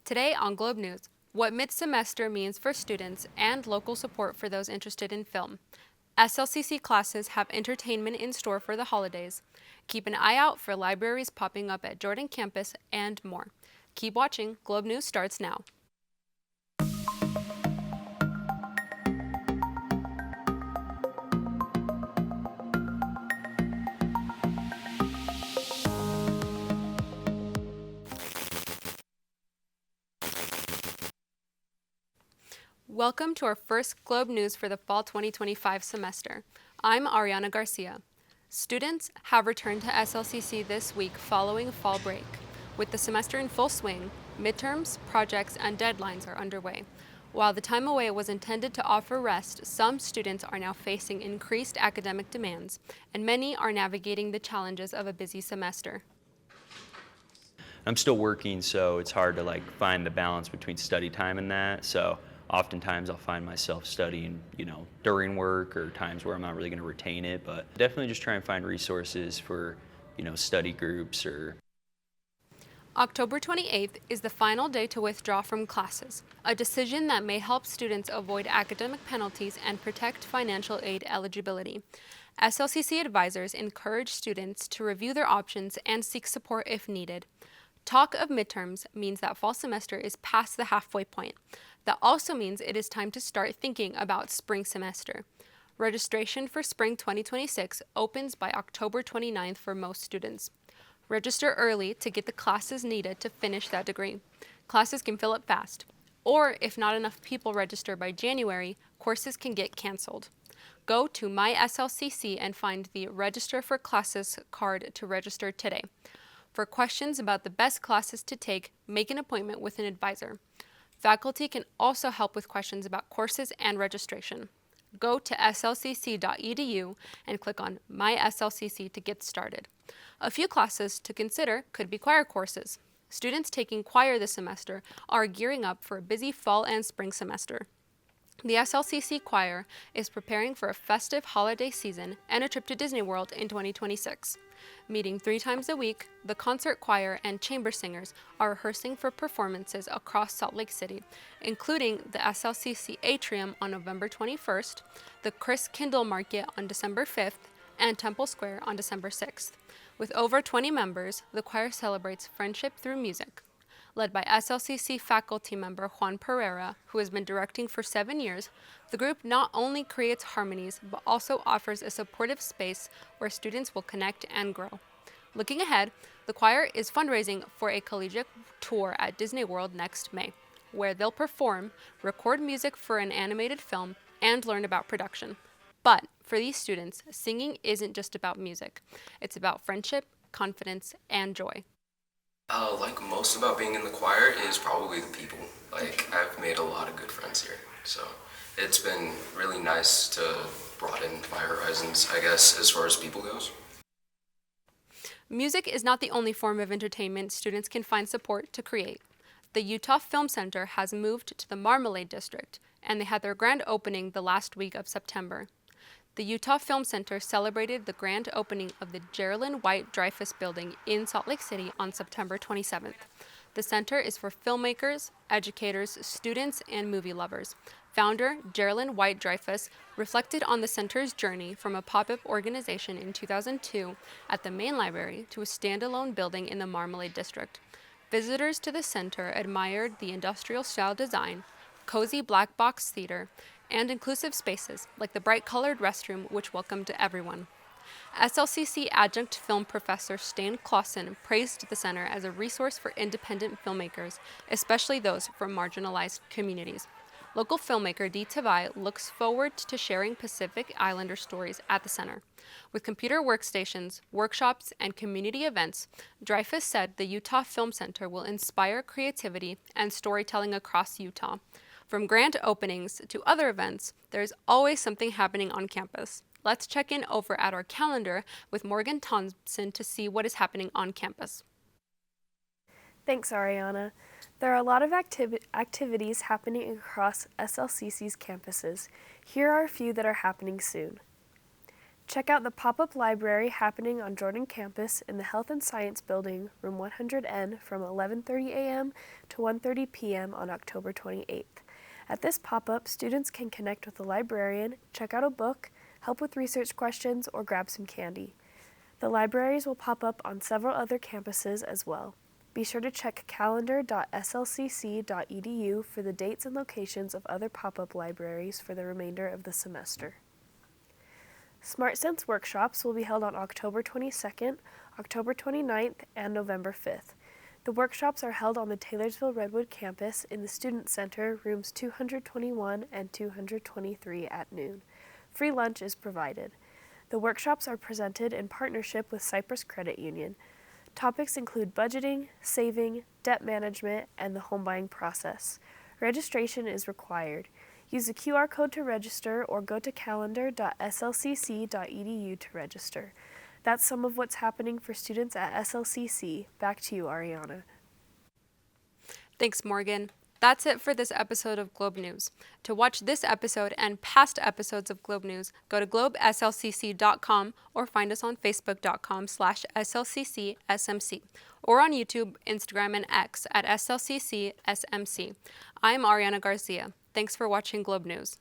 Today on Globe News, what mid-semester means for students and local support for those interested in film. SLCC classes have entertainment in store for the holidays. Keep an eye out for libraries popping up at Jordan campus and more. Keep watching. Globe News starts now. Welcome to our first Globe News for the fall 2025 semester. I'm Ariana Garcia. Students have returned to SLCC this week following fall break. With the semester in full swing, midterms, projects, and deadlines are underway. While the time away was intended to offer rest, some students are now facing increased academic demands, and many are navigating the challenges of a busy semester. I'm still working, so it's hard to find the balance between study time and that. So oftentimes I'll find myself studying, during work or times where I'm not really going to retain it, but definitely just try and find resources for, study groups or. October 28th is the final day to withdraw from classes, a decision that may help students avoid academic penalties and protect financial aid eligibility. SLCC advisors encourage students to review their options and seek support if needed. Talk of midterms means that fall semester is past the halfway point. That also means it is time to start thinking about spring semester. Registration for spring 2026 opens by October 29th for most students. Register early to get the classes needed to finish that degree. Classes can fill up fast. Or if not enough people register by January, courses can get canceled. Go to My SLCC and find the Register for Classes card to register today. For questions about the best classes to take, make an appointment with an advisor. Faculty can also help with questions about courses and registration. Go to slcc.edu and click on My SLCC to get started. A few classes to consider could be choir courses. Students taking choir this semester are gearing up for a busy fall and spring semester. The SLCC Choir is preparing for a festive holiday season and a trip to Disney World in 2026. Meeting 3 times a week, the concert choir and chamber singers are rehearsing for performances across Salt Lake City, including the SLCC Atrium on November 21st, the Chris Kindle Market on December 5th, and Temple Square on December 6th. With over 20 members, the choir celebrates friendship through music. Led by SLCC faculty member Juan Pereira, who has been directing for 7 years, the group not only creates harmonies, but also offers a supportive space where students will connect and grow. Looking ahead, the choir is fundraising for a collegiate tour at Disney World next May, where they'll perform, record music for an animated film, and learn about production. But for these students, singing isn't just about music. It's about friendship, confidence, and joy. Most about being in the choir is probably the people. I've made a lot of good friends here, so it's been really nice to broaden my horizons, I guess, as far as people goes. Music is not the only form of entertainment students can find support to create. The Utah Film Center has moved to the Marmalade District, and they had their grand opening the last week of September. The Utah Film Center celebrated the grand opening of the Geraldine White Dreyfuss Building in Salt Lake City on September 27th. The center is for filmmakers, educators, students, and movie lovers. Founder Geraldine White Dreyfuss reflected on the center's journey from a pop-up organization in 2002 at the main library to a standalone building in the Marmalade District. Visitors to the center admired the industrial-style design, cozy black box theater, and inclusive spaces like the bright-colored restroom which welcomed everyone. SLCC adjunct film professor Stan Clausen praised the center as a resource for independent filmmakers, especially those from marginalized communities. Local filmmaker Dee Tavai looks forward to sharing Pacific Islander stories at the center. With computer workstations, workshops, and community events, Dreyfuss said the Utah Film Center will inspire creativity and storytelling across Utah. From grand openings to other events, there's always something happening on campus. Let's check in over at our calendar with Morgan Thompson to see what is happening on campus. Thanks, Ariana. There are a lot of activities happening across SLCC's campuses. Here are a few that are happening soon. Check out the pop-up library happening on Jordan campus in the Health and Science Building, room 100N, from 11:30 a.m. to 1:30 p.m. on October 28th. At this pop-up, students can connect with a librarian, check out a book, help with research questions, or grab some candy. The libraries will pop up on several other campuses as well. Be sure to check calendar.slcc.edu for the dates and locations of other pop-up libraries for the remainder of the semester. Smart Sense workshops will be held on October 22nd, October 29th, and November 5th. The workshops are held on the Taylorsville Redwood campus in the Student Center, rooms 221 and 223 at noon. Free lunch is provided. The workshops are presented in partnership with Cypress Credit Union. Topics include budgeting, saving, debt management, and the home buying process. Registration is required. Use the QR code to register or go to calendar.slcc.edu to register. That's some of what's happening for students at SLCC. Back to you, Ariana. Thanks, Morgan. That's it for this episode of Globe News. To watch this episode and past episodes of Globe News, go to globeslcc.com or find us on facebook.com/slccsmc or on YouTube, Instagram, and X at slccsmc. I'm Ariana Garcia. Thanks for watching Globe News.